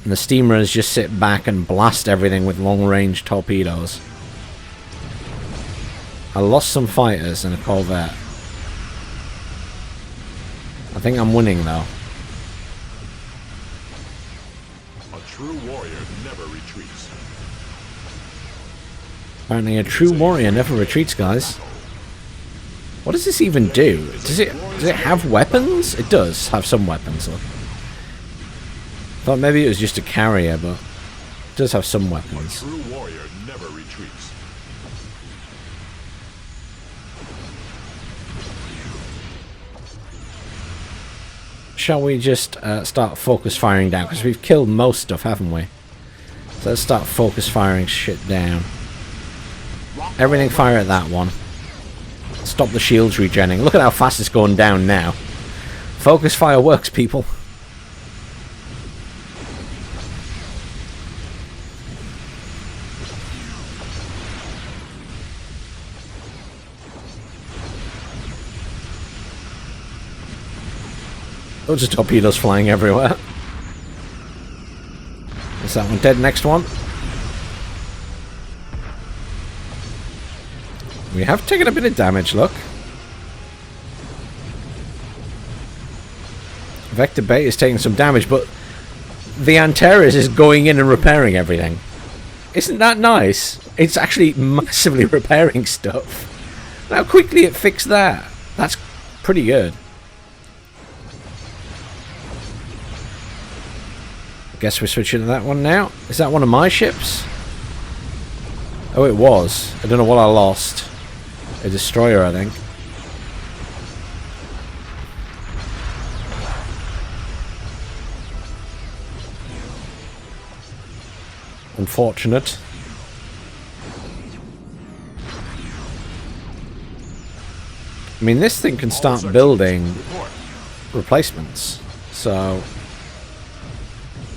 And the steamers just sit back and blast everything with long-range torpedoes. I lost some fighters and a corvette. I think I'm winning though. A true warrior never retreats. Apparently a true warrior never retreats, guys. What does this even do? Does it have weapons? It does have some weapons. Look. Thought maybe it was just a carrier, but it does have some A weapons. true warrior never retreats. Shall we just start focus firing down? Because we've killed most stuff, haven't we? So let's start focus firing shit down. Everything fire at that one. Stop the shields regenning. Look at how fast it's going down now. Focus fire works, people. Loads of torpedoes flying everywhere. Is that one dead? Next one. We have taken a bit of damage, look. Vector Bay is taking some damage, but the Antares is going in and repairing everything. Isn't that nice? It's actually massively repairing stuff. How quickly it fixed that. That's pretty good. I guess we're switching to that one now. Is that one of my ships? Oh, it was. I don't know what I lost. A destroyer, I think. Unfortunate. I mean, this thing can start building replacements, so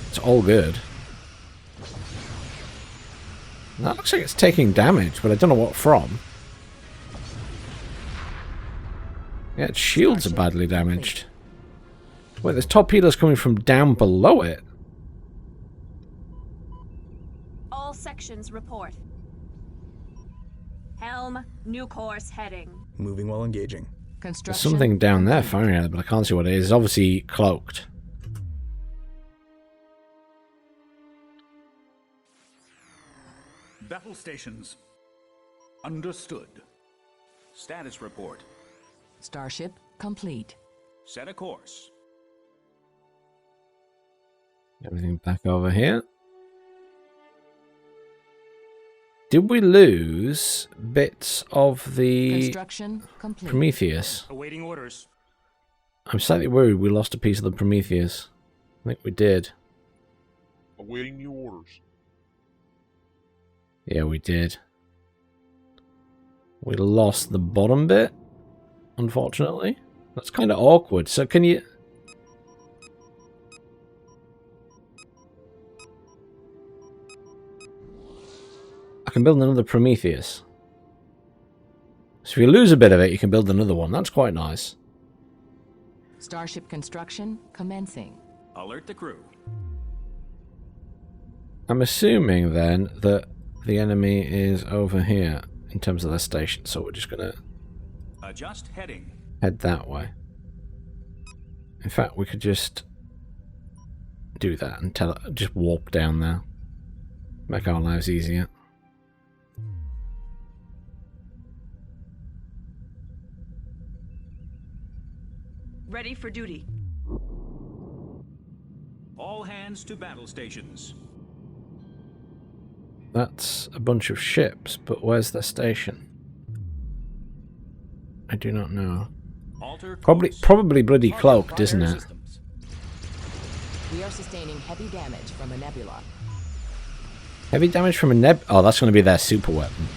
it's all good. That looks like it's taking damage, but I don't know what from. Yeah, its shields are badly damaged. Wait, there's torpedoes coming from down below it. All sections report. Helm, new course heading. Moving while engaging. There's Construction. something down there firing at it, but I can't see what it is. It's obviously cloaked. Battle stations. Understood. Status report. Starship complete. Set a course. Everything back over here. Did we lose bits of the Construction complete. Prometheus? Awaiting orders. I'm slightly worried we lost a piece of the Prometheus. I think we did. Awaiting new orders. Yeah, we did. We lost the bottom bit, unfortunately. That's kind of awkward. So can you... I can build another Prometheus. So if you lose a bit of it, you can build another one. That's quite nice. Starship construction commencing. Alert the crew. I'm assuming then that the enemy is over here in terms of their station, so we're just gonna Adjust heading. head that way. In fact, we could just do that and just walk down there. Make our lives easier. Ready for duty. All hands to battle stations. That's a bunch of ships, but where's their station? I do not know. Alter Probably course. bloody cloaked, isn't it? We are sustaining heavy damage from a nebula. Heavy damage from a neb. Oh, that's going to be their super weapon.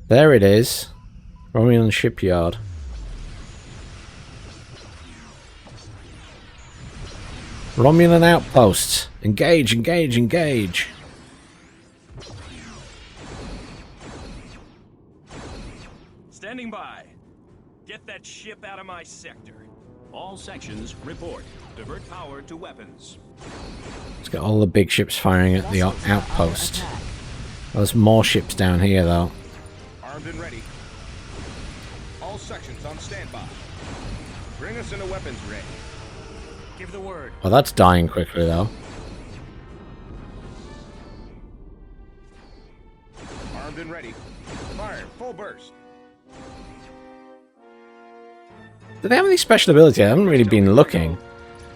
There it is. Romulan shipyard. Romulan outposts. Engage, engage, engage. Standing by. Get that ship out of my sector. All sections report. Divert power to weapons. Let's get all the big ships firing at the outpost. There's more ships down here, though. Armed and ready. All sections on standby. Bring us in a weapons ring. Give the word. Well, that's dying quickly, though. Armed and ready. Fire, full burst. Do they have any special ability? I haven't really been looking.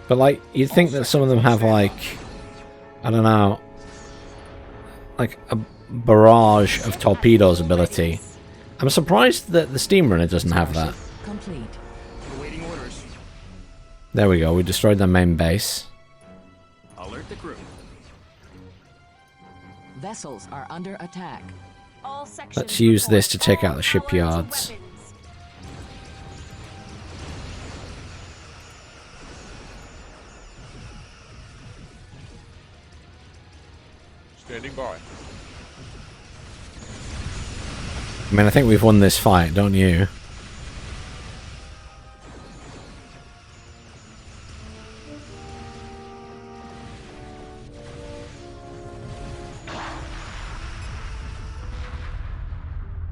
But, like, you'd think that some of them have, like, I don't know, like a barrage of torpedoes ability. I'm surprised that the steam runner doesn't have that. Complete. Awaiting orders. There we go, we destroyed their main base. Alert the crew. Vessels are under attack. All sections Let's use report. this to take out the All power to shipyards. weapons. Standing by. I mean, I think we've won this fight, don't you?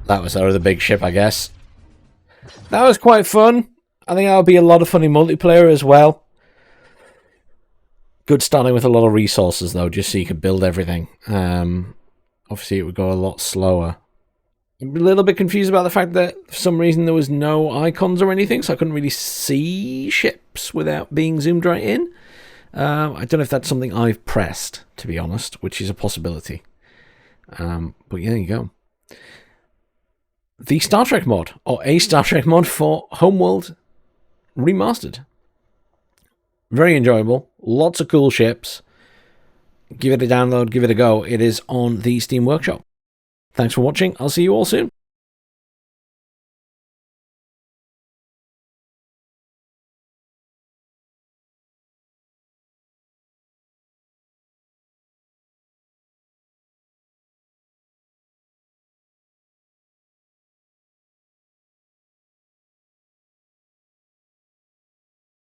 That was our other big ship, I guess. That was quite fun. I think that'll be a lot of fun in multiplayer as well. Good starting with a lot of resources, though, just so you could build everything. Obviously, it would go a lot slower. I'm a little bit confused about the fact that for some reason there was no icons or anything, so I couldn't really see ships without being zoomed right in. I don't know if that's something I've pressed, to be honest, which is a possibility. But yeah, there you go. The Star Trek mod, or a Star Trek mod for Homeworld Remastered. Very enjoyable. Lots of cool ships. Give it a download, give it a go. It is on the Steam Workshop. Thanks for watching. I'll see you all soon.